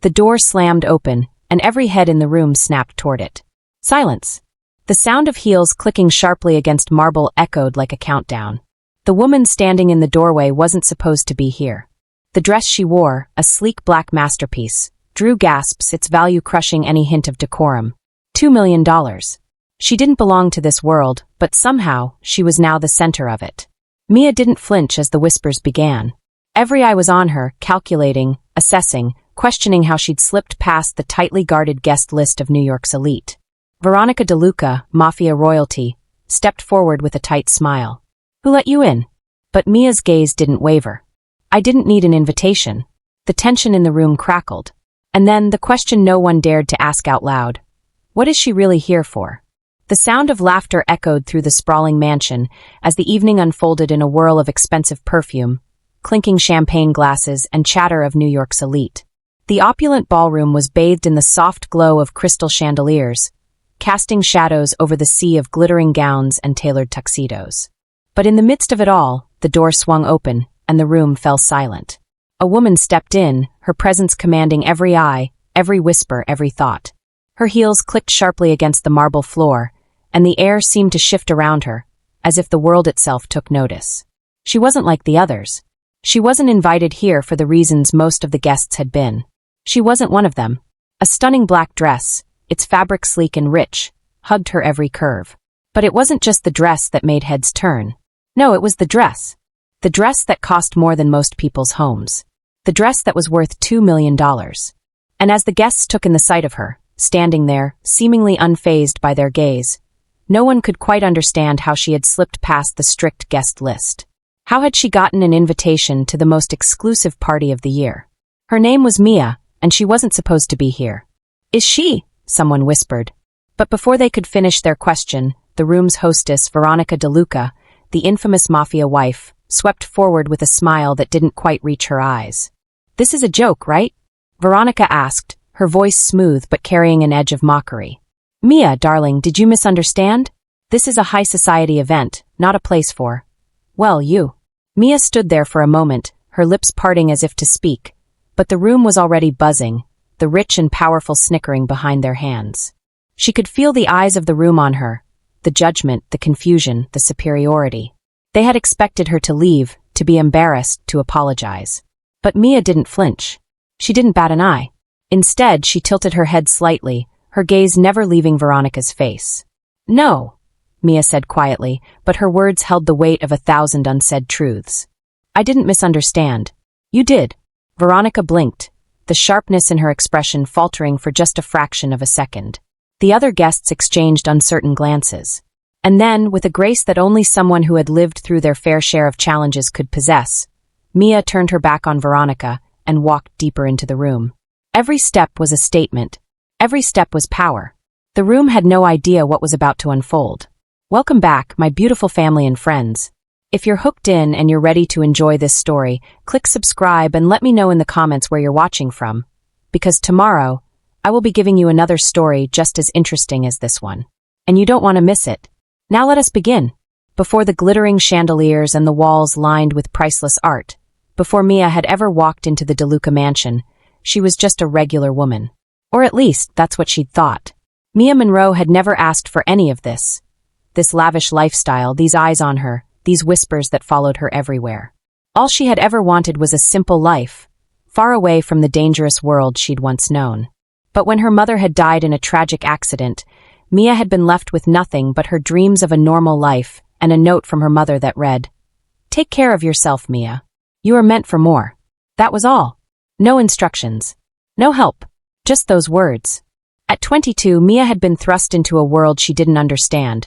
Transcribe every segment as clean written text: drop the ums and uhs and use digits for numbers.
The door slammed open, and every head in the room snapped toward it. Silence. The sound of heels clicking sharply against marble echoed like a countdown. The woman standing in the doorway wasn't supposed to be here. The dress she wore, a sleek black masterpiece, drew gasps, its value crushing any hint of decorum. $2 million. She didn't belong to this world, but somehow, she was now the center of it. Mia didn't flinch as the whispers began. Every eye was on her, calculating, assessing, questioning how she'd slipped past the tightly guarded guest list of New York's elite. Veronica DeLuca, Mafia royalty, stepped forward with a tight smile. Who let you in? But Mia's gaze didn't waver. I didn't need an invitation. The tension in the room crackled. And then the question no one dared to ask out loud. What is she really here for? The sound of laughter echoed through the sprawling mansion as the evening unfolded in a whirl of expensive perfume, clinking champagne glasses, and chatter of New York's elite. The opulent ballroom was bathed in the soft glow of crystal chandeliers, casting shadows over the sea of glittering gowns and tailored tuxedos. But in the midst of it all, the door swung open, and the room fell silent. A woman stepped in, her presence commanding every eye, every whisper, every thought. Her heels clicked sharply against the marble floor, and the air seemed to shift around her, as if the world itself took notice. She wasn't like the others. She wasn't invited here for the reasons most of the guests had been. She wasn't one of them. A stunning black dress, its fabric sleek and rich, hugged her every curve. But it wasn't just the dress that made heads turn. No, it was the dress. The dress that cost more than most people's homes. The dress that was worth $2 million. And as the guests took in the sight of her, standing there, seemingly unfazed by their gaze, no one could quite understand how she had slipped past the strict guest list. How had she gotten an invitation to the most exclusive party of the year? Her name was Mia, and she wasn't supposed to be here. Is she? Someone whispered. But before they could finish their question, the room's hostess, Veronica DeLuca, the infamous Mafia wife, swept forward with a smile that didn't quite reach her eyes. This is a joke, right? Veronica asked, her voice smooth but carrying an edge of mockery. Mia, darling, did you misunderstand? This is a high society event, not a place for... Well, you. Mia stood there for a moment, her lips parting as if to speak, but the room was already buzzing, the rich and powerful snickering behind their hands. She could feel the eyes of the room on her, the judgment, the confusion, the superiority. They had expected her to leave, to be embarrassed, to apologize. But Mia didn't flinch. She didn't bat an eye. Instead, she tilted her head slightly, her gaze never leaving Veronica's face. No, Mia said quietly, but her words held the weight of 1,000 unsaid truths. I didn't misunderstand. You did. Veronica blinked, the sharpness in her expression faltering for just a fraction of a second. The other guests exchanged uncertain glances. And then, with a grace that only someone who had lived through their fair share of challenges could possess, Mia turned her back on Veronica and walked deeper into the room. Every step was a statement. Every step was power. The room had no idea what was about to unfold. Welcome back, my beautiful family and friends. If you're hooked in and you're ready to enjoy this story, click subscribe and let me know in the comments where you're watching from. Because tomorrow, I will be giving you another story just as interesting as this one. And you don't want to miss it. Now let us begin. Before the glittering chandeliers and the walls lined with priceless art, before Mia had ever walked into the DeLuca mansion, she was just a regular woman. Or at least, that's what she'd thought. Mia Monroe had never asked for any of this. This lavish lifestyle, these eyes on her, these whispers that followed her everywhere. All she had ever wanted was a simple life, far away from the dangerous world she'd once known. But when her mother had died in a tragic accident, Mia had been left with nothing but her dreams of a normal life and a note from her mother that read, "Take care of yourself, Mia. You are meant for more." That was all. No instructions. No help. Just those words. At 22, Mia had been thrust into a world she didn't understand.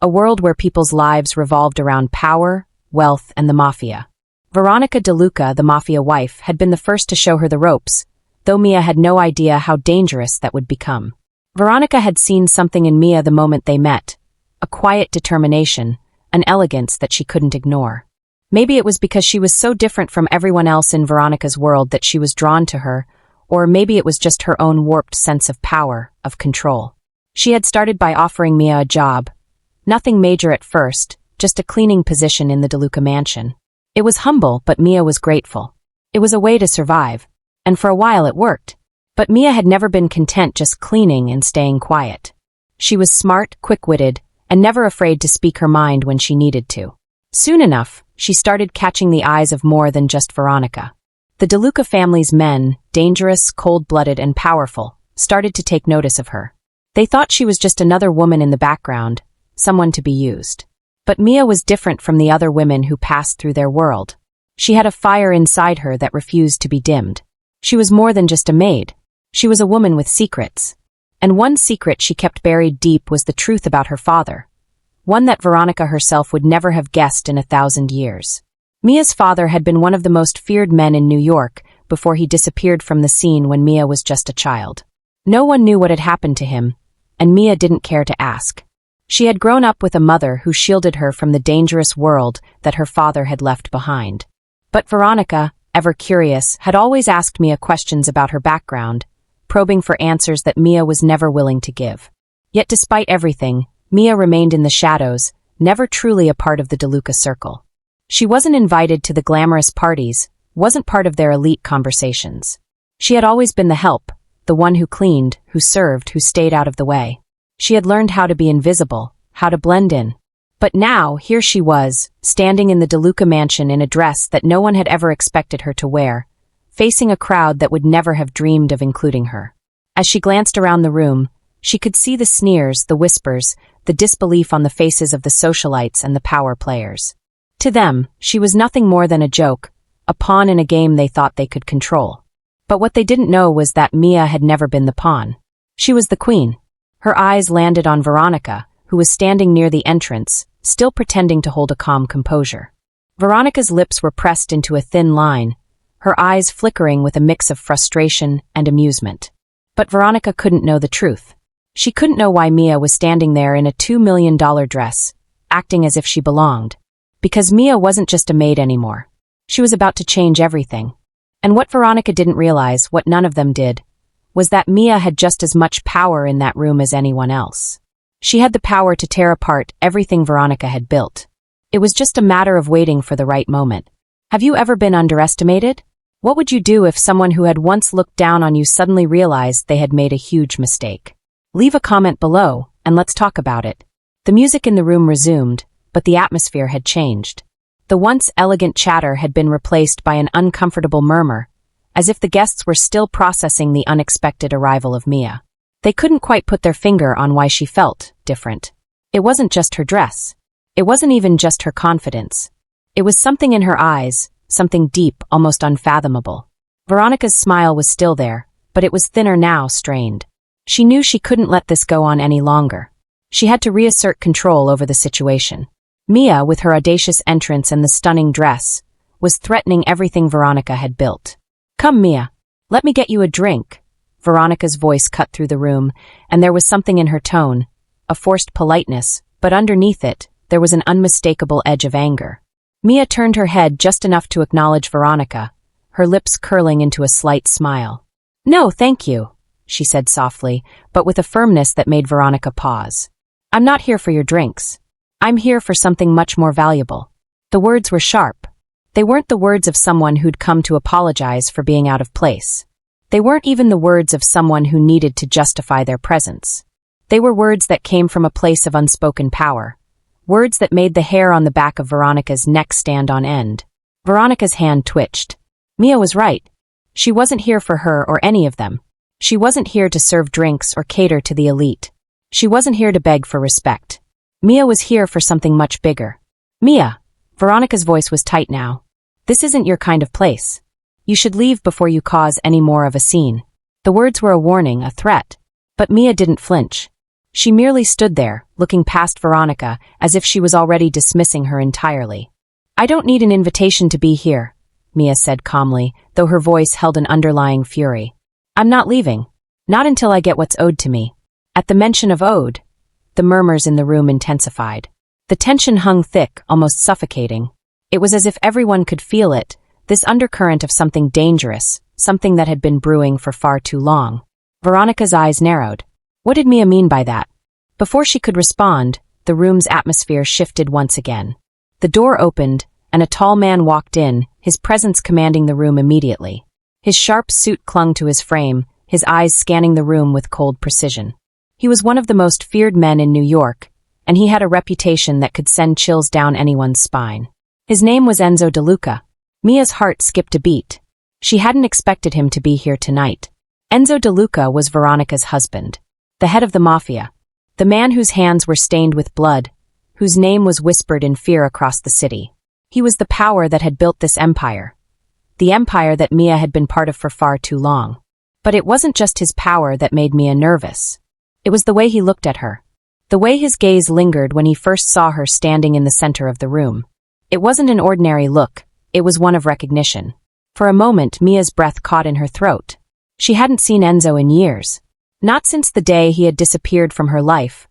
A world where people's lives revolved around power, wealth, and the Mafia. Veronica DeLuca, the Mafia wife, had been the first to show her the ropes, though Mia had no idea how dangerous that would become. Veronica had seen something in Mia the moment they met. A quiet determination, an elegance that she couldn't ignore. Maybe it was because she was so different from everyone else in Veronica's world that she was drawn to her, or maybe it was just her own warped sense of power, of control. She had started by offering Mia a job. Nothing major at first, just a cleaning position in the DeLuca mansion. It was humble, but Mia was grateful. It was a way to survive. And for a while it worked. But Mia had never been content just cleaning and staying quiet. She was smart, quick-witted, and never afraid to speak her mind when she needed to. Soon enough, she started catching the eyes of more than just Veronica. The DeLuca family's men, dangerous, cold-blooded, and powerful, started to take notice of her. They thought she was just another woman in the background, someone to be used. But Mia was different from the other women who passed through their world. She had a fire inside her that refused to be dimmed. She was more than just a maid. She was a woman with secrets. And one secret she kept buried deep was the truth about her father. One that Veronica herself would never have guessed in 1,000 years. Mia's father had been one of the most feared men in New York before he disappeared from the scene when Mia was just a child. No one knew what had happened to him, and Mia didn't care to ask. She had grown up with a mother who shielded her from the dangerous world that her father had left behind. But Veronica, ever curious, had always asked Mia questions about her background, probing for answers that Mia was never willing to give. Yet despite everything, Mia remained in the shadows, never truly a part of the DeLuca circle. She wasn't invited to the glamorous parties, wasn't part of their elite conversations. She had always been the help, the one who cleaned, who served, who stayed out of the way. She had learned how to be invisible, how to blend in. But now, here she was, standing in the DeLuca mansion in a dress that no one had ever expected her to wear, facing a crowd that would never have dreamed of including her. As she glanced around the room, she could see the sneers, the whispers, the disbelief on the faces of the socialites and the power players. To them, she was nothing more than a joke, a pawn in a game they thought they could control. But what they didn't know was that Mia had never been the pawn. She was the queen. Her eyes landed on Veronica, who was standing near the entrance, still pretending to hold a calm composure. Veronica's lips were pressed into a thin line, her eyes flickering with a mix of frustration and amusement. But Veronica couldn't know the truth. She couldn't know why Mia was standing there in a $2 million dress, acting as if she belonged. Because Mia wasn't just a maid anymore. She was about to change everything. And what Veronica didn't realize, what none of them did, was that Mia had just as much power in that room as anyone else. She had the power to tear apart everything Veronica had built. It was just a matter of waiting for the right moment. Have you ever been underestimated? What would you do if someone who had once looked down on you suddenly realized they had made a huge mistake? Leave a comment below, and let's talk about it. The music in the room resumed, but the atmosphere had changed. The once elegant chatter had been replaced by an uncomfortable murmur, as if the guests were still processing the unexpected arrival of Mia. They couldn't quite put their finger on why she felt different. It wasn't just her dress. It wasn't even just her confidence. It was something in her eyes, something deep, almost unfathomable. Veronica's smile was still there, but it was thinner now, strained. She knew she couldn't let this go on any longer. She had to reassert control over the situation. Mia, with her audacious entrance and the stunning dress, was threatening everything Veronica had built. "Come, Mia. Let me get you a drink." Veronica's voice cut through the room, and there was something in her tone, a forced politeness, but underneath it, there was an unmistakable edge of anger. Mia turned her head just enough to acknowledge Veronica, her lips curling into a slight smile. "No, thank you," she said softly, but with a firmness that made Veronica pause. "I'm not here for your drinks. I'm here for something much more valuable." The words were sharp. They weren't the words of someone who'd come to apologize for being out of place. They weren't even the words of someone who needed to justify their presence. They were words that came from a place of unspoken power. Words that made the hair on the back of Veronica's neck stand on end. Veronica's hand twitched. Mia was right. She wasn't here for her or any of them. She wasn't here to serve drinks or cater to the elite. She wasn't here to beg for respect. Mia was here for something much bigger. "Mia," Veronica's voice was tight now. "This isn't your kind of place. You should leave before you cause any more of a scene." The words were a warning, a threat. But Mia didn't flinch. She merely stood there, looking past Veronica, as if she was already dismissing her entirely. "I don't need an invitation to be here," Mia said calmly, though her voice held an underlying fury. "I'm not leaving. Not until I get what's owed to me." At the mention of owed, the murmurs in the room intensified. The tension hung thick, almost suffocating. It was as if everyone could feel it, this undercurrent of something dangerous, something that had been brewing for far too long. Veronica's eyes narrowed. What did Mia mean by that? Before she could respond, the room's atmosphere shifted once again. The door opened, and a tall man walked in, his presence commanding the room immediately. His sharp suit clung to his frame, his eyes scanning the room with cold precision. He was one of the most feared men in New York, and he had a reputation that could send chills down anyone's spine. His name was Enzo DeLuca. Mia's heart skipped a beat. She hadn't expected him to be here tonight. Enzo DeLuca was Veronica's husband, the head of the Mafia, the man whose hands were stained with blood, whose name was whispered in fear across the city. He was the power that had built this empire, the empire that Mia had been part of for far too long. But it wasn't just his power that made Mia nervous. It was the way he looked at her, the way his gaze lingered when he first saw her standing in the center of the room. It wasn't an ordinary look, it was one of recognition. For a moment, Mia's breath caught in her throat. She hadn't seen Enzo in years. Not since the day he had disappeared from her life,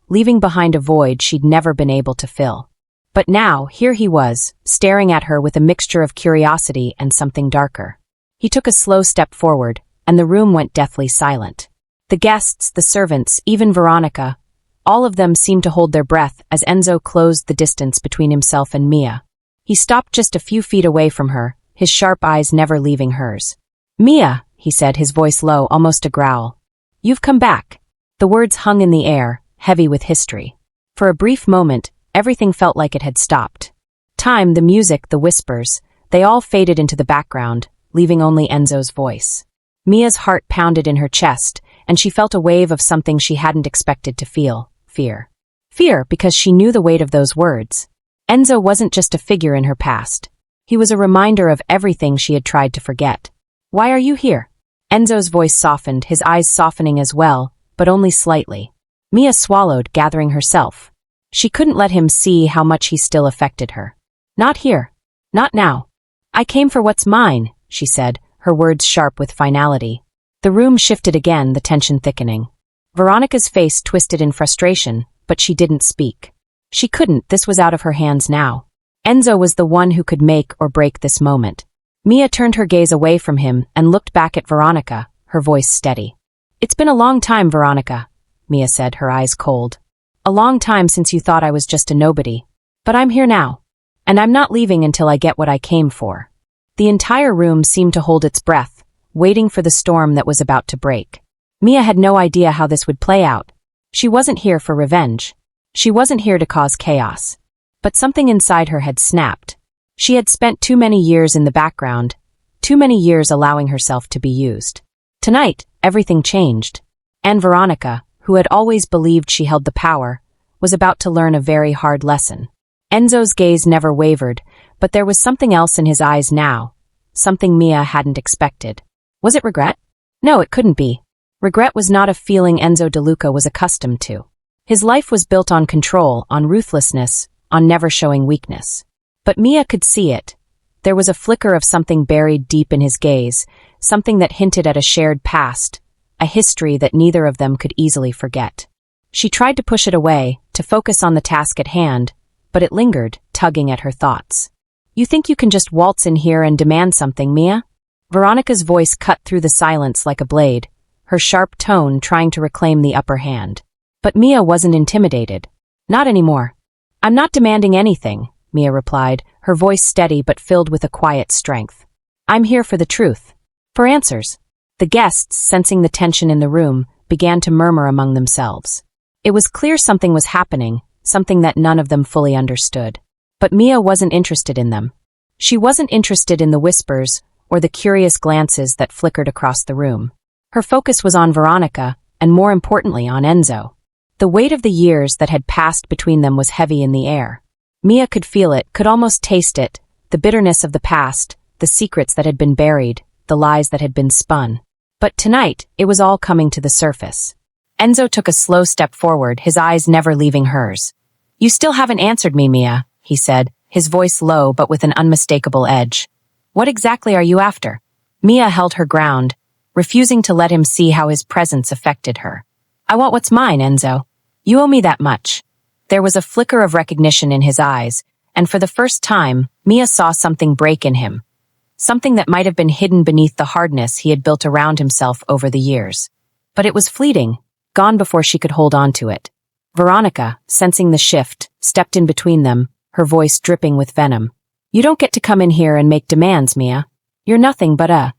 leaving behind a void she'd never been able to fill. But now, here he was, staring at her with a mixture of curiosity and something darker. He took a slow step forward, and the room went deathly silent. The guests, the servants, even Veronica, all of them seemed to hold their breath as Enzo closed the distance between himself and Mia. He stopped just a few feet away from her, his sharp eyes never leaving hers. "Mia," he said, his voice low, almost a growl. "You've come back." The words hung in the air, heavy with history. For a brief moment, everything felt like it had stopped. Time, the music, the whispers, they all faded into the background, leaving only Enzo's voice. Mia's heart pounded in her chest, and she felt a wave of something she hadn't expected to feel: fear. Fear because she knew the weight of those words. Enzo wasn't just a figure in her past. He was a reminder of everything she had tried to forget. "Why are you here?" Enzo's voice softened, his eyes softening as well, but only slightly. Mia swallowed, gathering herself. She couldn't let him see how much he still affected her. "Not here. Not now. I came for what's mine," she said, her words sharp with finality. The room shifted again, the tension thickening. Veronica's face twisted in frustration, but she didn't speak. She couldn't, this was out of her hands now. Enzo was the one who could make or break this moment. Mia turned her gaze away from him and looked back at Veronica, her voice steady. "It's been a long time, Veronica," Mia said, her eyes cold. "A long time since you thought I was just a nobody. But I'm here now. And I'm not leaving until I get what I came for." The entire room seemed to hold its breath, waiting for the storm that was about to break. Mia had no idea how this would play out. She wasn't here for revenge. She wasn't here to cause chaos. But something inside her had snapped. She had spent too many years in the background, too many years allowing herself to be used. Tonight, everything changed. And Veronica, who had always believed she held the power, was about to learn a very hard lesson. Enzo's gaze never wavered, but there was something else in his eyes now, something Mia hadn't expected. Was it regret? No, it couldn't be. Regret was not a feeling Enzo DeLuca was accustomed to. His life was built on control, on ruthlessness, on never showing weakness. But Mia could see it. There was a flicker of something buried deep in his gaze, something that hinted at a shared past, a history that neither of them could easily forget. She tried to push it away, to focus on the task at hand, but it lingered, tugging at her thoughts. "You think you can just waltz in here and demand something, Mia?" Veronica's voice cut through the silence like a blade, her sharp tone trying to reclaim the upper hand. But Mia wasn't intimidated. "Not anymore." "I'm not demanding anything," Mia replied, her voice steady but filled with a quiet strength. "I'm here for the truth. For answers." The guests, sensing the tension in the room, began to murmur among themselves. It was clear something was happening, something that none of them fully understood. But Mia wasn't interested in them. She wasn't interested in the whispers or the curious glances that flickered across the room. Her focus was on Veronica, and more importantly on Enzo. The weight of the years that had passed between them was heavy in the air. Mia could feel it, could almost taste it, the bitterness of the past, the secrets that had been buried, the lies that had been spun. But tonight, it was all coming to the surface. Enzo took a slow step forward, his eyes never leaving hers. "You still haven't answered me, Mia," he said, his voice low but with an unmistakable edge. "What exactly are you after?" Mia held her ground, refusing to let him see how his presence affected her. "I want what's mine, Enzo. You owe me that much." There was a flicker of recognition in his eyes, and for the first time, Mia saw something break in him. Something that might have been hidden beneath the hardness he had built around himself over the years. But it was fleeting, gone before she could hold on to it. Veronica, sensing the shift, stepped in between them, her voice dripping with venom. "You don't get to come in here and make demands, Mia. You're nothing but a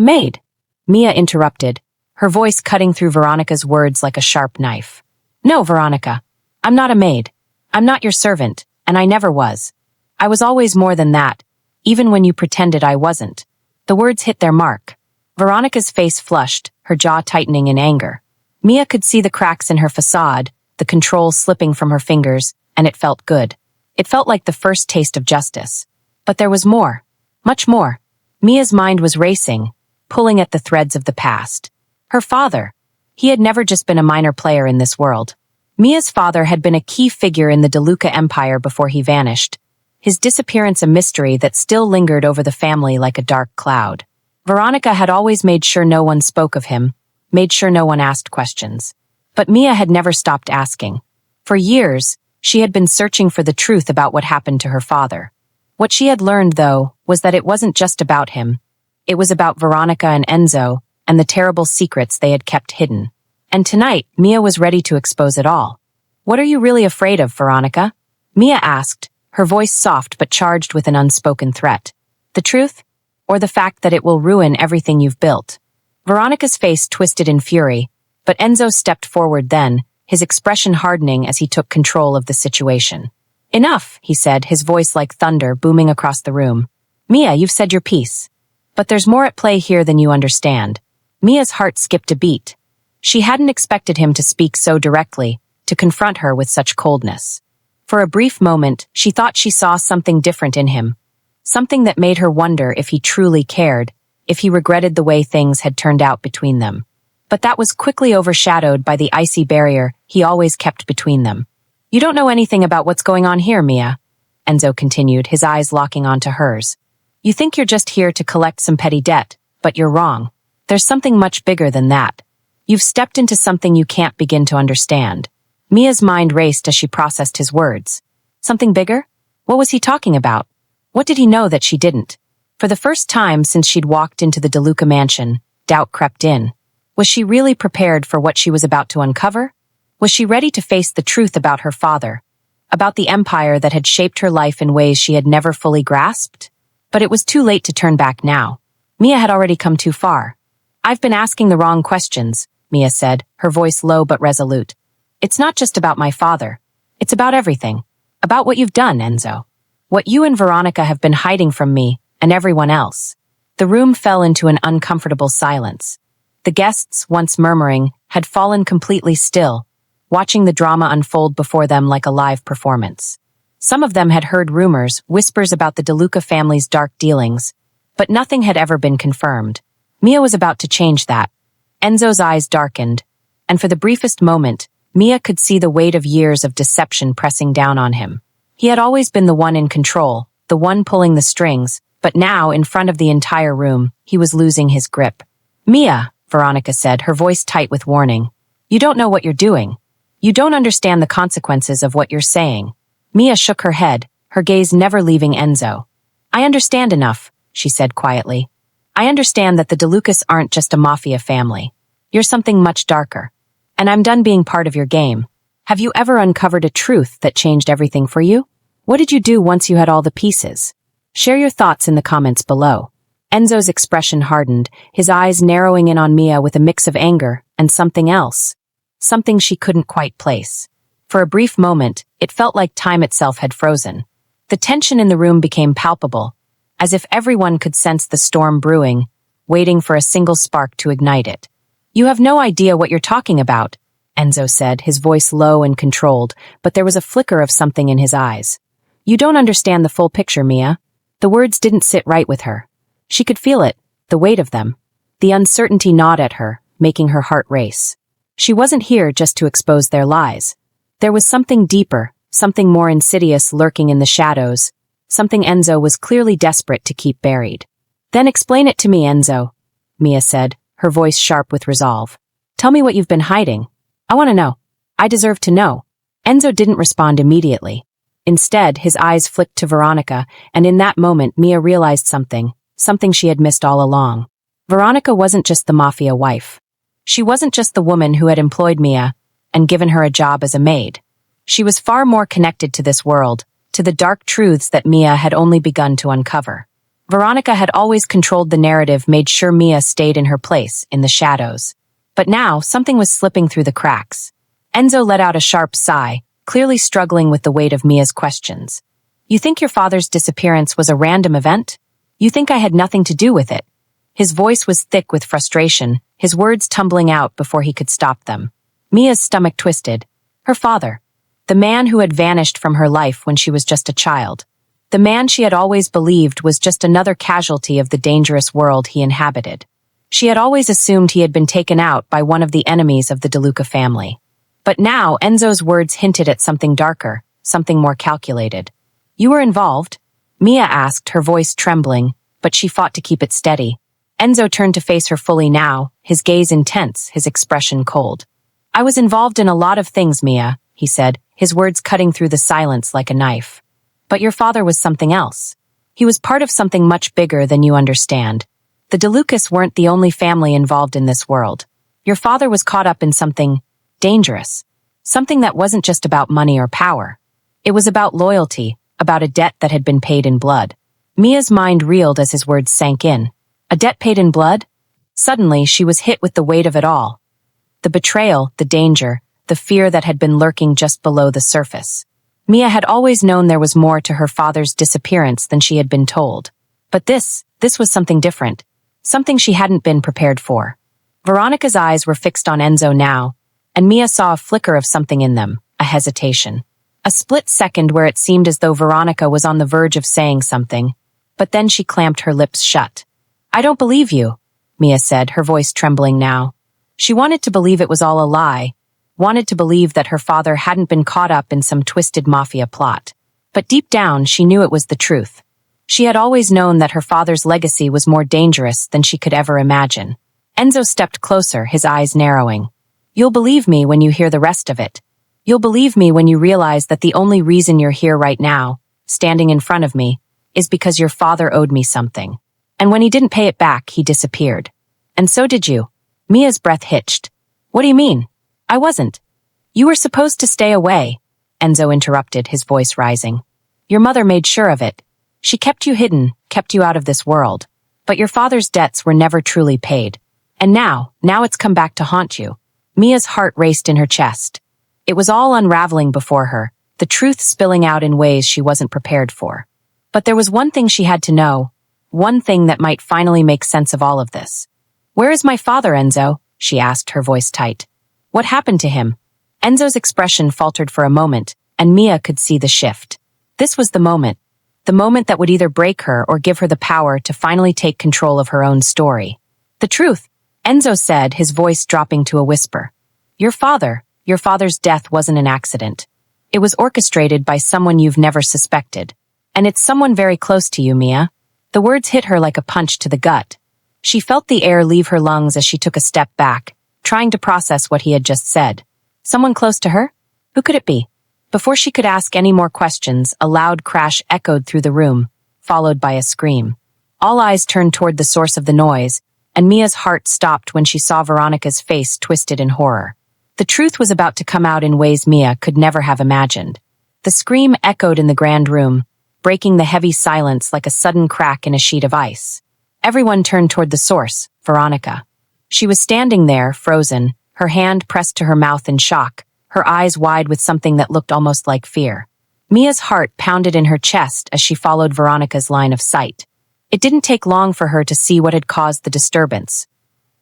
maid." Mia interrupted, her voice cutting through Veronica's words like a sharp knife. No, Veronica. I'm not a maid. I'm not your servant, and I never was. I was always more than that, even when you pretended I wasn't. The words hit their mark. Veronica's face flushed, her jaw tightening in anger. Mia could see the cracks in her facade, the control slipping from her fingers, and it felt good. It felt like the first taste of justice. But there was more. Much more. Mia's mind was racing, pulling at the threads of the past. Her father. He had never just been a minor player in this world. Mia's father had been a key figure in the DeLuca empire before he vanished, his disappearance a mystery that still lingered over the family like a dark cloud. Veronica had always made sure no one spoke of him, made sure no one asked questions. But Mia had never stopped asking. For years, she had been searching for the truth about what happened to her father. What she had learned, though, was that it wasn't just about him. It was about Veronica and Enzo, and the terrible secrets they had kept hidden. And tonight, Mia was ready to expose it all. What are you really afraid of, Veronica? Mia asked, her voice soft but charged with an unspoken threat. The truth? Or the fact that it will ruin everything you've built? Veronica's face twisted in fury, but Enzo stepped forward then, his expression hardening as he took control of the situation. Enough, he said, his voice like thunder booming across the room. Mia, you've said your piece. But there's more at play here than you understand. Mia's heart skipped a beat. She hadn't expected him to speak so directly, to confront her with such coldness. For a brief moment, she thought she saw something different in him. Something that made her wonder if he truly cared, if he regretted the way things had turned out between them. But that was quickly overshadowed by the icy barrier he always kept between them. You don't know anything about what's going on here, Mia, Enzo continued, his eyes locking onto hers. You think you're just here to collect some petty debt, but you're wrong. There's something much bigger than that. You've stepped into something you can't begin to understand. Mia's mind raced as she processed his words. Something bigger? What was he talking about? What did he know that she didn't? For the first time since she'd walked into the DeLuca mansion, doubt crept in. Was she really prepared for what she was about to uncover? Was she ready to face the truth about her father? About the empire that had shaped her life in ways she had never fully grasped? But it was too late to turn back now. Mia had already come too far. I've been asking the wrong questions, Mia said, her voice low but resolute. It's not just about my father. It's about everything. About what you've done, Enzo. What you and Veronica have been hiding from me, and everyone else. The room fell into an uncomfortable silence. The guests, once murmuring, had fallen completely still, watching the drama unfold before them like a live performance. Some of them had heard rumors, whispers about the DeLuca family's dark dealings, but nothing had ever been confirmed. Mia was about to change that. Enzo's eyes darkened, and for the briefest moment, Mia could see the weight of years of deception pressing down on him. He had always been the one in control, the one pulling the strings, but now, in front of the entire room, he was losing his grip. Mia, Veronica said, her voice tight with warning. You don't know what you're doing. You don't understand the consequences of what you're saying. Mia shook her head, her gaze never leaving Enzo. I understand enough, she said quietly. I understand that the DeLucas aren't just a mafia family. You're something much darker. And I'm done being part of your game. Have you ever uncovered a truth that changed everything for you? What did you do once you had all the pieces? Share your thoughts in the comments below. Enzo's expression hardened, his eyes narrowing in on Mia with a mix of anger and something else. Something she couldn't quite place. For a brief moment, it felt like time itself had frozen. The tension in the room became palpable, as if everyone could sense the storm brewing, waiting for a single spark to ignite it. You have no idea what you're talking about, Enzo said, his voice low and controlled, but there was a flicker of something in his eyes. You don't understand the full picture, Mia. The words didn't sit right with her. She could feel it, the weight of them. The uncertainty gnawed at her, making her heart race. She wasn't here just to expose their lies. There was something deeper, something more insidious lurking in the shadows, something Enzo was clearly desperate to keep buried. Then explain it to me, Enzo, Mia said, her voice sharp with resolve. Tell me what you've been hiding. I want to know. I deserve to know. Enzo didn't respond immediately. Instead, his eyes flicked to Veronica, and in that moment Mia realized something she had missed all along. Veronica wasn't just the mafia wife. She wasn't just the woman who had employed Mia and given her a job as a maid. She was far more connected to this world, to the dark truths that Mia had only begun to uncover. Veronica had always controlled the narrative, made sure Mia stayed in her place, in the shadows. But now, something was slipping through the cracks. Enzo let out a sharp sigh, clearly struggling with the weight of Mia's questions. You think your father's disappearance was a random event? You think I had nothing to do with it? His voice was thick with frustration, his words tumbling out before he could stop them. Mia's stomach twisted. Her father. The man who had vanished from her life when she was just a child. The man she had always believed was just another casualty of the dangerous world he inhabited. She had always assumed he had been taken out by one of the enemies of the DeLuca family. But now Enzo's words hinted at something darker, something more calculated. You were involved? Mia asked, her voice trembling, but she fought to keep it steady. Enzo turned to face her fully now, his gaze intense, his expression cold. I was involved in a lot of things, Mia, he said, his words cutting through the silence like a knife. But your father was something else. He was part of something much bigger than you understand. The DeLucas weren't the only family involved in this world. Your father was caught up in something dangerous. Something that wasn't just about money or power. It was about loyalty, about a debt that had been paid in blood. Mia's mind reeled as his words sank in. A debt paid in blood? Suddenly, she was hit with the weight of it all. The betrayal, the danger, the fear that had been lurking just below the surface. Mia had always known there was more to her father's disappearance than she had been told. But this was something different. Something she hadn't been prepared for. Veronica's eyes were fixed on Enzo now, and Mia saw a flicker of something in them, a hesitation. A split second where it seemed as though Veronica was on the verge of saying something, but then she clamped her lips shut. I don't believe you, Mia said, her voice trembling now. She wanted to believe it was all a lie, wanted to believe that her father hadn't been caught up in some twisted mafia plot. But deep down, she knew it was the truth. She had always known that her father's legacy was more dangerous than she could ever imagine. Enzo stepped closer, his eyes narrowing. You'll believe me when you hear the rest of it. You'll believe me when you realize that the only reason you're here right now, standing in front of me, is because your father owed me something. And when he didn't pay it back, he disappeared. And so did you. Mia's breath hitched. What do you mean? I wasn't. You were supposed to stay away, Enzo interrupted, his voice rising. Your mother made sure of it. She kept you hidden, kept you out of this world. But your father's debts were never truly paid. And now it's come back to haunt you. Mia's heart raced in her chest. It was all unraveling before her, the truth spilling out in ways she wasn't prepared for. But there was one thing she had to know, one thing that might finally make sense of all of this. Where is my father, Enzo? She asked, her voice tight. What happened to him? Enzo's expression faltered for a moment, and Mia could see the shift. This was the moment that would either break her or give her the power to finally take control of her own story. The truth, Enzo said, his voice dropping to a whisper. Your father's death wasn't an accident. It was orchestrated by someone you've never suspected. And it's someone very close to you, Mia. The words hit her like a punch to the gut. She felt the air leave her lungs as she took a step back, trying to process what he had just said. Someone close to her? Who could it be? Before she could ask any more questions, a loud crash echoed through the room, followed by a scream. All eyes turned toward the source of the noise, and Mia's heart stopped when she saw Veronica's face twisted in horror. The truth was about to come out in ways Mia could never have imagined. The scream echoed in the grand room, breaking the heavy silence like a sudden crack in a sheet of ice. Everyone turned toward the source, Veronica. She was standing there, frozen, her hand pressed to her mouth in shock, her eyes wide with something that looked almost like fear. Mia's heart pounded in her chest as she followed Veronica's line of sight. It didn't take long for her to see what had caused the disturbance.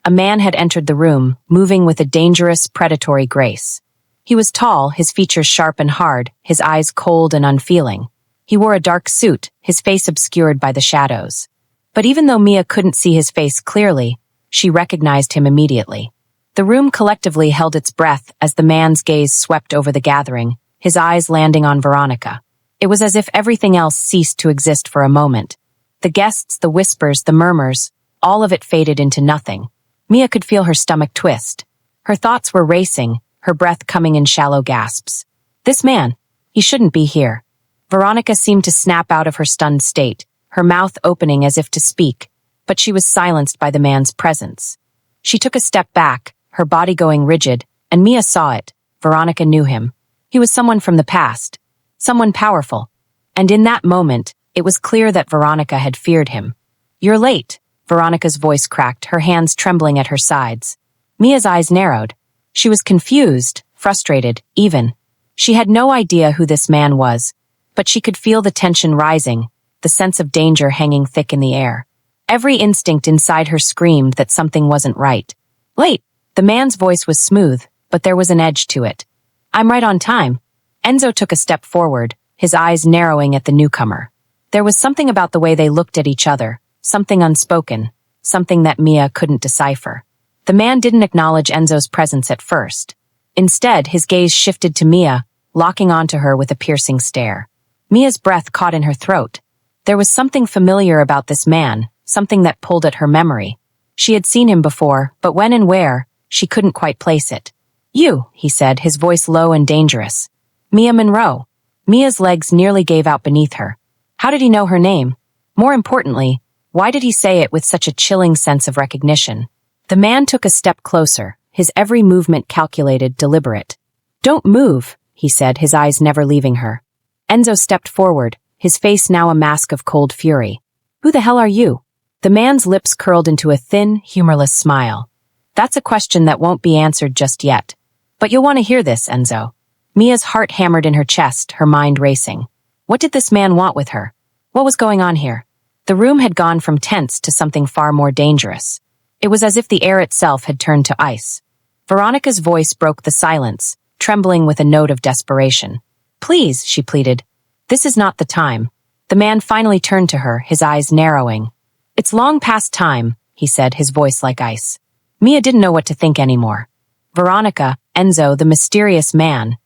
A man had entered the room, moving with a dangerous, predatory grace. He was tall, his features sharp and hard, his eyes cold and unfeeling. He wore a dark suit, his face obscured by the shadows. But even though Mia couldn't see his face clearly, she recognized him immediately. The room collectively held its breath as the man's gaze swept over the gathering, his eyes landing on Veronica. It was as if everything else ceased to exist for a moment. The guests, the whispers, the murmurs, all of it faded into nothing. Mia could feel her stomach twist. Her thoughts were racing, her breath coming in shallow gasps. This man, he shouldn't be here. Veronica seemed to snap out of her stunned state, her mouth opening as if to speak, but she was silenced by the man's presence. She took a step back, her body going rigid, and Mia saw it. Veronica knew him. He was someone from the past, someone powerful. And in that moment, it was clear that Veronica had feared him. You're late, Veronica's voice cracked, her hands trembling at her sides. Mia's eyes narrowed. She was confused, frustrated, even. She had no idea who this man was, but she could feel the tension rising, the sense of danger hanging thick in the air. Every instinct inside her screamed that something wasn't right. Wait, the man's voice was smooth, but there was an edge to it. I'm right on time. Enzo took a step forward, his eyes narrowing at the newcomer. There was something about the way they looked at each other, something unspoken, something that Mia couldn't decipher. The man didn't acknowledge Enzo's presence at first. Instead, his gaze shifted to Mia, locking onto her with a piercing stare. Mia's breath caught in her throat. There was something familiar about this man, something that pulled at her memory. She had seen him before, but when and where, she couldn't quite place it. You, he said, his voice low and dangerous. Mia Monroe. Mia's legs nearly gave out beneath her. How did he know her name? More importantly, why did he say it with such a chilling sense of recognition? The man took a step closer, his every movement calculated, deliberate. Don't move, he said, his eyes never leaving her. Enzo stepped forward, his face now a mask of cold fury. Who the hell are you? The man's lips curled into a thin, humorless smile. That's a question that won't be answered just yet. But you'll want to hear this, Enzo. Mia's heart hammered in her chest, her mind racing. What did this man want with her? What was going on here? The room had gone from tense to something far more dangerous. It was as if the air itself had turned to ice. Veronica's voice broke the silence, trembling with a note of desperation. Please, she pleaded. This is not the time. The man finally turned to her, his eyes narrowing. It's long past time, he said, his voice like ice. Mia didn't know what to think anymore. Veronica, Enzo, the mysterious man.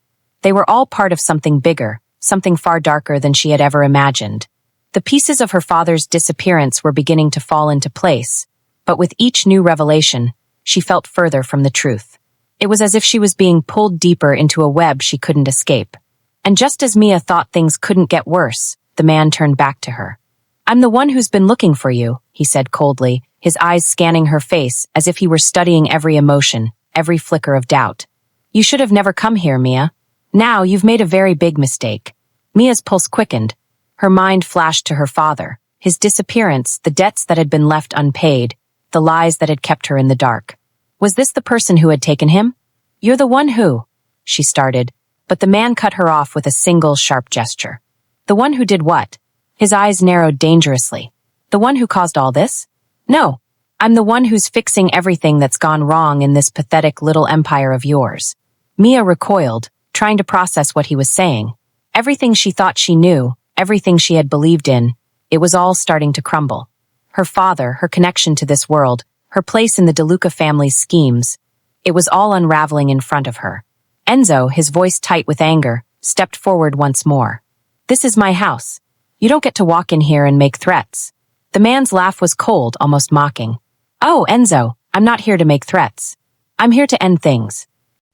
They were all part of something bigger, something far darker than she had ever imagined. The pieces of her father's disappearance were beginning to fall into place, but with each new revelation, she felt further from the truth. It was as if she was being pulled deeper into a web she couldn't escape. And just as Mia thought things couldn't get worse, the man turned back to her. I'm the one who's been looking for you, he said coldly, his eyes scanning her face as if he were studying every emotion, every flicker of doubt. You should have never come here, Mia. Now you've made a very big mistake. Mia's pulse quickened. Her mind flashed to her father, his disappearance, the debts that had been left unpaid, the lies that had kept her in the dark. Was this the person who had taken him? You're the one who, she started, but the man cut her off with a single sharp gesture. The one who did what? His eyes narrowed dangerously. The one who caused all this? No, I'm the one who's fixing everything that's gone wrong in this pathetic little empire of yours. Mia recoiled, trying to process what he was saying. Everything she thought she knew, everything she had believed in, it was all starting to crumble. Her father, her connection to this world, her place in the DeLuca family's schemes, it was all unraveling in front of her. Enzo, his voice tight with anger, stepped forward once more. This is my house. You don't get to walk in here and make threats. The man's laugh was cold, almost mocking. Oh, Enzo, I'm not here to make threats. I'm here to end things.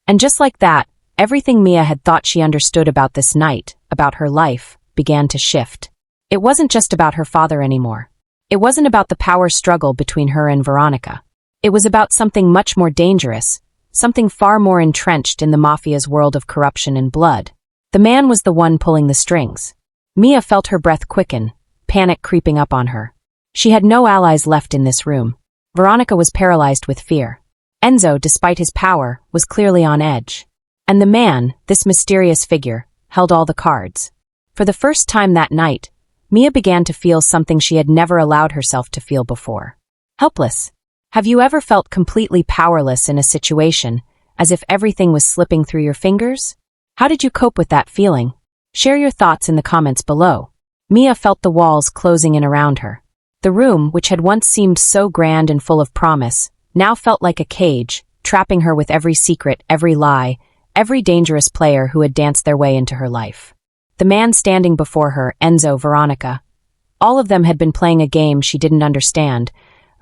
And just like that, everything Mia had thought she understood about this night, about her life, began to shift. It wasn't just about her father anymore. It wasn't about the power struggle between her and Veronica. It was about something much more dangerous, something far more entrenched in the Mafia's world of corruption and blood. The man was the one pulling the strings. Mia felt her breath quicken, panic creeping up on her. She had no allies left in this room. Veronica was paralyzed with fear. Enzo, despite his power, was clearly on edge. And the man, this mysterious figure, held all the cards. For the first time that night, Mia began to feel something she had never allowed herself to feel before. Helpless. Have you ever felt completely powerless in a situation, as if everything was slipping through your fingers? How did you cope with that feeling? Share your thoughts in the comments below. Mia felt the walls closing in around her. The room, which had once seemed so grand and full of promise, now felt like a cage, trapping her with every secret, every lie, every dangerous player who had danced their way into her life. The man standing before her, Enzo, Veronica, all of them had been playing a game she didn't understand,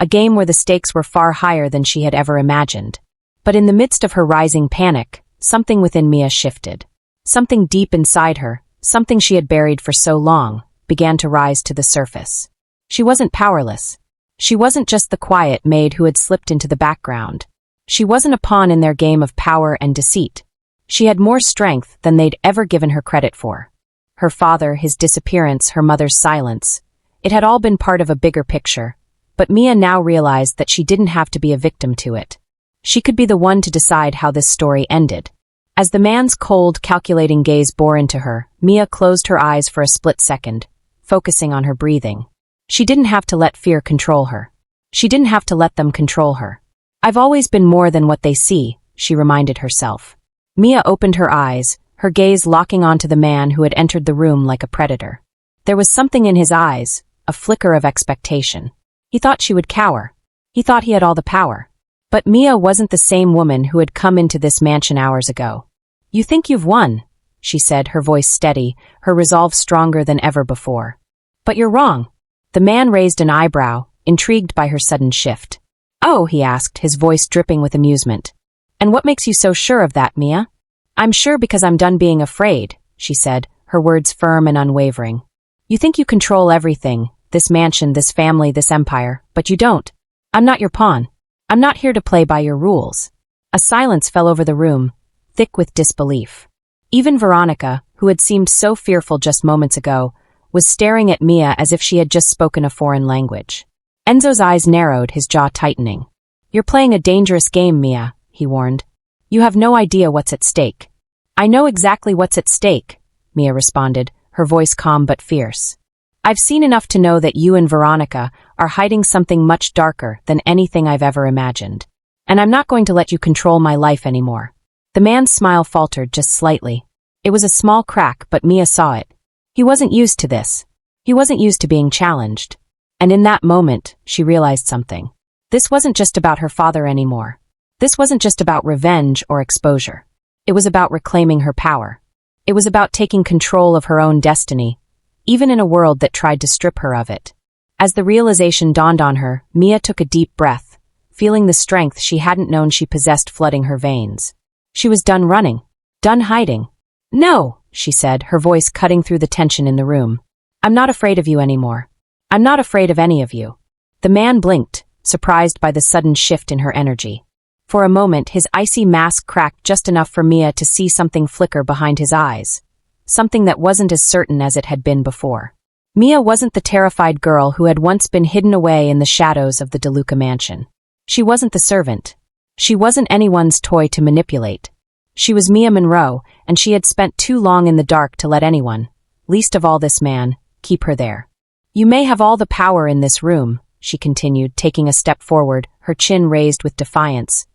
a game where the stakes were far higher than she had ever imagined. But in the midst of her rising panic, something within Mia shifted. Something deep inside her, something she had buried for so long, began to rise to the surface. She wasn't powerless. She wasn't just the quiet maid who had slipped into the background. She wasn't a pawn in their game of power and deceit. She had more strength than they'd ever given her credit for. Her father, his disappearance, her mother's silence. It had all been part of a bigger picture, but Mia now realized that she didn't have to be a victim to it. She could be the one to decide how this story ended. As the man's cold, calculating gaze bore into her, Mia closed her eyes for a split second, focusing on her breathing. She didn't have to let fear control her. She didn't have to let them control her. I've always been more than what they see, she reminded herself. Mia opened her eyes, her gaze locking onto the man who had entered the room like a predator. There was something in his eyes, a flicker of expectation. He thought she would cower. He thought he had all the power. But Mia wasn't the same woman who had come into this mansion hours ago. You think you've won, she said, her voice steady, her resolve stronger than ever before. But you're wrong. The man raised an eyebrow, intrigued by her sudden shift. Oh, he asked, his voice dripping with amusement. And what makes you so sure of that, Mia? I'm sure because I'm done being afraid, she said, her words firm and unwavering. You think you control everything, this mansion, this family, this empire, but you don't. I'm not your pawn. I'm not here to play by your rules. A silence fell over the room, thick with disbelief. Even Veronica, who had seemed so fearful just moments ago, was staring at Mia as if she had just spoken a foreign language. Enzo's eyes narrowed, his jaw tightening. You're playing a dangerous game, Mia, he warned. You have no idea what's at stake. I know exactly what's at stake, Mia responded, her voice calm but fierce. I've seen enough to know that you and Veronica are hiding something much darker than anything I've ever imagined. And I'm not going to let you control my life anymore. The man's smile faltered just slightly. It was a small crack, but Mia saw it. He wasn't used to this. He wasn't used to being challenged. And in that moment, she realized something. This wasn't just about her father anymore. This wasn't just about revenge or exposure. It was about reclaiming her power. It was about taking control of her own destiny, even in a world that tried to strip her of it. As the realization dawned on her, Mia took a deep breath, feeling the strength she hadn't known she possessed flooding her veins. She was done running, done hiding. No, she said, her voice cutting through the tension in the room. I'm not afraid of you anymore. I'm not afraid of any of you. The man blinked, surprised by the sudden shift in her energy. For a moment, his icy mask cracked just enough for Mia to see something flicker behind his eyes. Something that wasn't as certain as it had been before. Mia wasn't the terrified girl who had once been hidden away in the shadows of the DeLuca mansion. She wasn't the servant. She wasn't anyone's toy to manipulate. She was Mia Monroe, and she had spent too long in the dark to let anyone, least of all this man, keep her there. You may have all the power in this room, she continued, taking a step forward, her chin raised with defiance.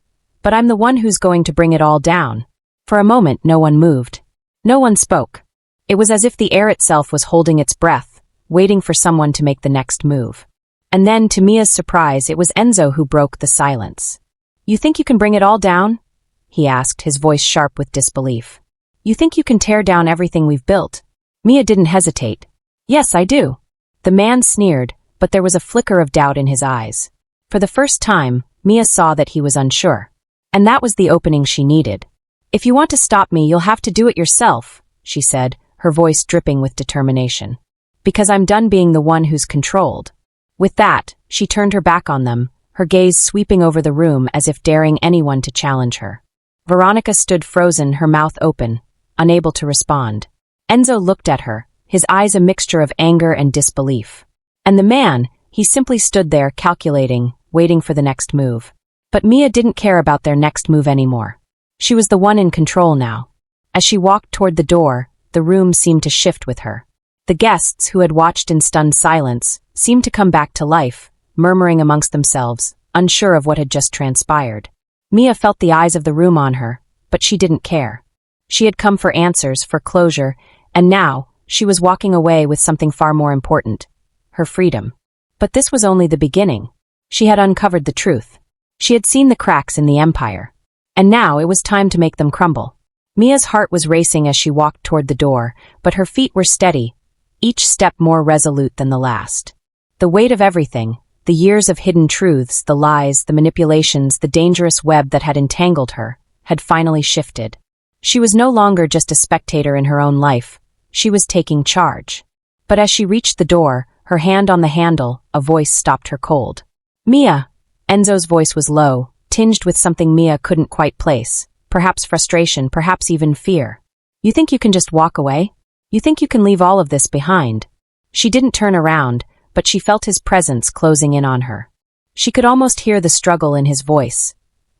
But I'm the one who's going to bring it all down. For a moment, no one moved. No one spoke. It was as if the air itself was holding its breath, waiting for someone to make the next move. And then, to Mia's surprise, it was Enzo who broke the silence. You think you can bring it all down? He asked, his voice sharp with disbelief. You think you can tear down everything we've built? Mia didn't hesitate. Yes, I do. The man sneered, but there was a flicker of doubt in his eyes. For the first time, Mia saw that he was unsure. And that was the opening she needed. If you want to stop me, you'll have to do it yourself, she said, her voice dripping with determination. Because I'm done being the one who's controlled. With that, she turned her back on them, her gaze sweeping over the room as if daring anyone to challenge her. Veronica stood frozen, her mouth open, unable to respond. Enzo looked at her, his eyes a mixture of anger and disbelief. And the man, he simply stood there calculating, waiting for the next move. But Mia didn't care about their next move anymore. She was the one in control now. As she walked toward the door, the room seemed to shift with her. The guests, who had watched in stunned silence, seemed to come back to life, murmuring amongst themselves, unsure of what had just transpired. Mia felt the eyes of the room on her, but she didn't care. She had come for answers, for closure, and now, she was walking away with something far more important. Her freedom. But this was only the beginning. She had uncovered the truth. She had seen the cracks in the empire. And now it was time to make them crumble. Mia's heart was racing as she walked toward the door, but her feet were steady, each step more resolute than the last. The weight of everything, the years of hidden truths, the lies, the manipulations, the dangerous web that had entangled her, had finally shifted. She was no longer just a spectator in her own life. She was taking charge. But as she reached the door, her hand on the handle, a voice stopped her cold. Mia! Enzo's voice was low, tinged with something Mia couldn't quite place. Perhaps frustration, perhaps even fear. You think you can just walk away? You think you can leave all of this behind? She didn't turn around, but she felt his presence closing in on her. She could almost hear the struggle in his voice.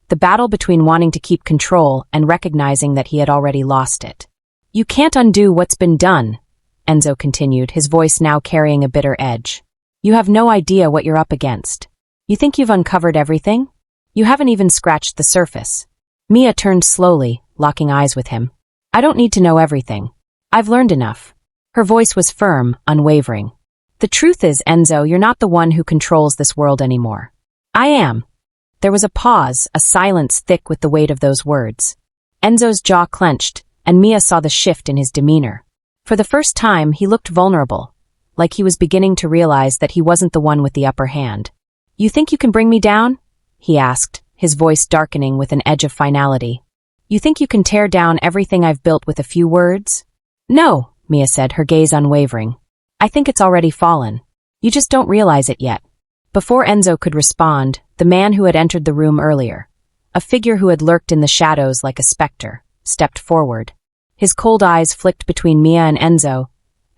the battle between wanting to keep control and recognizing that he had already lost it. "You can't undo what's been done," Enzo continued, his voice now carrying a bitter edge. "You have no idea what you're up against. You think you've uncovered everything? You haven't even scratched the surface." Mia turned slowly, locking eyes with him. "I don't need to know everything. I've learned enough." Her voice was firm, unwavering. "The truth is, Enzo, you're not the one who controls this world anymore. I am." There was a pause, a silence thick with the weight of those words. Enzo's jaw clenched, and Mia saw the shift in his demeanor. For the first time, he looked vulnerable, like he was beginning to realize that he wasn't the one with the upper hand. "You think you can bring me down?" he asked, his voice darkening with an edge of finality. "You think you can tear down everything I've built with a few words?" "No," Mia said, her gaze unwavering. "I think it's already fallen. You just don't realize it yet." Before Enzo could respond, the man who had entered the room earlier, a figure who had lurked in the shadows like a specter, stepped forward. His cold eyes flicked between Mia and Enzo,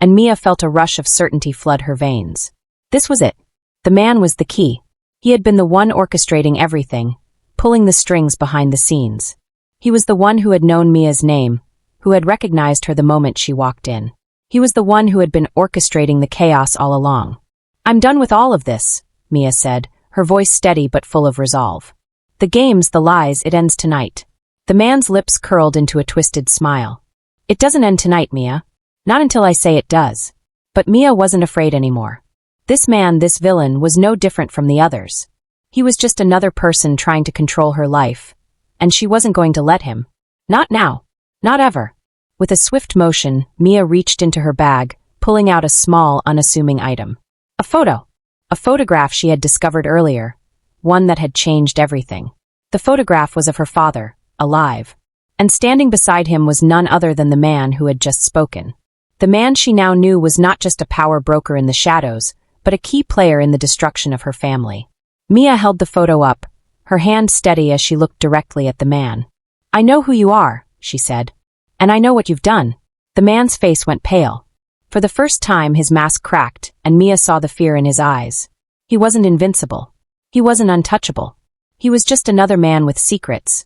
and Mia felt a rush of certainty flood her veins. This was it. The man was the key. He had been the one orchestrating everything, pulling the strings behind the scenes. He was the one who had known Mia's name, who had recognized her the moment she walked in. He was the one who had been orchestrating the chaos all along. "I'm done with all of this," Mia said, her voice steady but full of resolve. "The games, the lies, it ends tonight." The man's lips curled into a twisted smile. "It doesn't end tonight, Mia. Not until I say it does." But Mia wasn't afraid anymore. This man, this villain, was no different from the others. He was just another person trying to control her life, and she wasn't going to let him. Not now. Not ever. With a swift motion, Mia reached into her bag, pulling out a small, unassuming item. A photo. A photograph she had discovered earlier, one that had changed everything. The photograph was of her father, alive, and standing beside him was none other than the man who had just spoken. The man she now knew was not just a power broker in the shadows, but a key player in the destruction of her family. Mia held the photo up, her hand steady as she looked directly at the man. "I know who you are," she said. "And I know what you've done." The man's face went pale. For the first time, his mask cracked, and Mia saw the fear in his eyes. He wasn't invincible. He wasn't untouchable. He was just another man with secrets,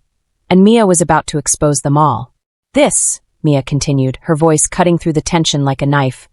and Mia was about to expose them all. "This," Mia continued, her voice cutting through the tension like a knife,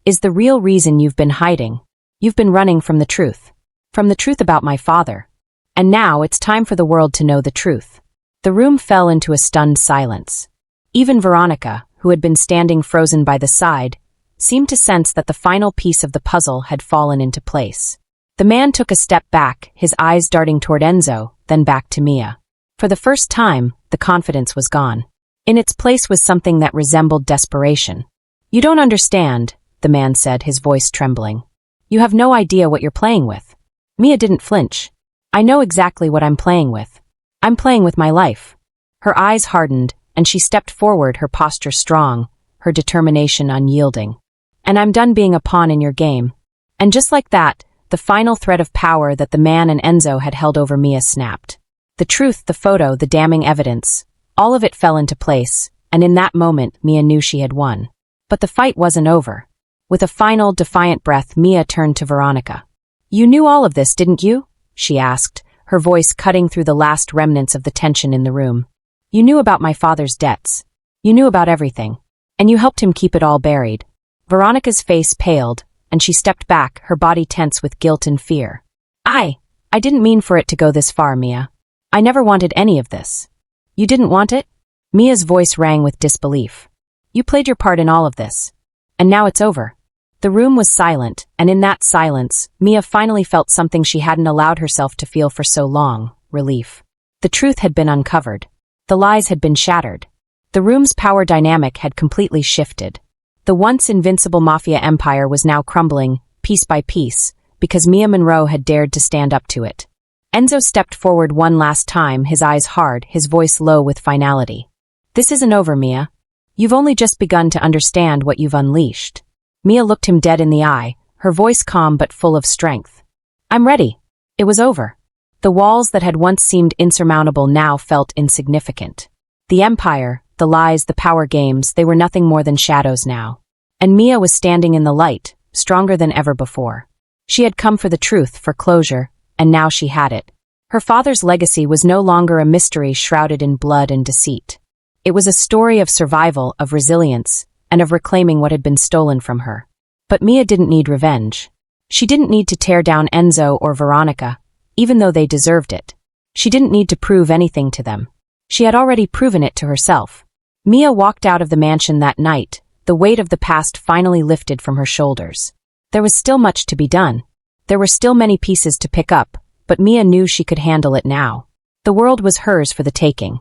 "is the real reason you've been hiding. You've been running from the truth. From the truth about my father. And now it's time for the world to know the truth." The room fell into a stunned silence. Even Veronica, who had been standing frozen by the side, seemed to sense that the final piece of the puzzle had fallen into place. The man took a step back, his eyes darting toward Enzo, then back to Mia. For the first time, the confidence was gone. In its place was something that resembled desperation. "You don't understand," the man said, his voice trembling. "You have no idea what you're playing with." Mia didn't flinch. "I know exactly what I'm playing with. I'm playing with my life." Her eyes hardened, and she stepped forward, her posture strong, her determination unyielding. "And I'm done being a pawn in your game." And just like that, the final thread of power that the man and Enzo had held over Mia snapped. The truth, the photo, the damning evidence, all of it fell into place, and in that moment, Mia knew she had won. But the fight wasn't over. With a final, defiant breath, Mia turned to Veronica. "You knew all of this, didn't you?" she asked, her voice cutting through the last remnants of the tension in the room. "You knew about my father's debts. You knew about everything. And you helped him keep it all buried." Veronica's face paled, and she stepped back, her body tense with guilt and fear. I didn't mean for it to go this far, Mia. I never wanted any of this." "You didn't want it?" Mia's voice rang with disbelief. "You played your part in all of this. And now it's over." The room was silent, and in that silence, Mia finally felt something she hadn't allowed herself to feel for so long: relief. The truth had been uncovered. The lies had been shattered. The room's power dynamic had completely shifted. The once invincible Mafia empire was now crumbling, piece by piece, because Mia Monroe had dared to stand up to it. Enzo stepped forward one last time, his eyes hard, his voice low with finality. "This isn't over, Mia. You've only just begun to understand what you've unleashed." Mia looked him dead in the eye, her voice calm but full of strength. "I'm ready." It was over. The walls that had once seemed insurmountable now felt insignificant. The empire, the lies, the power games, they were nothing more than shadows now. And Mia was standing in the light, stronger than ever before. She had come for the truth, for closure, and now she had it. Her father's legacy was no longer a mystery shrouded in blood and deceit. It was a story of survival, of resilience, and of reclaiming what had been stolen from her. But Mia didn't need revenge. She didn't need to tear down Enzo or Veronica, even though they deserved it. She didn't need to prove anything to them. She had already proven it to herself. Mia walked out of the mansion that night, the weight of the past finally lifted from her shoulders. There was still much to be done. There were still many pieces to pick up, but Mia knew she could handle it now. The world was hers for the taking.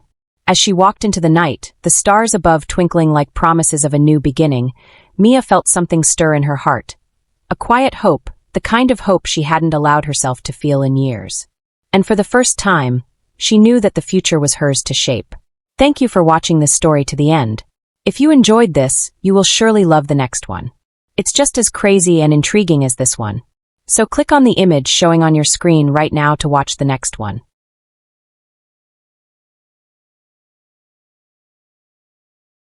As she walked into the night, the stars above twinkling like promises of a new beginning, Mia felt something stir in her heart. A quiet hope, the kind of hope she hadn't allowed herself to feel in years. And for the first time, she knew that the future was hers to shape. Thank you for watching this story to the end. If you enjoyed this, you will surely love the next one. It's just as crazy and intriguing as this one. So click on the image showing on your screen right now to watch the next one.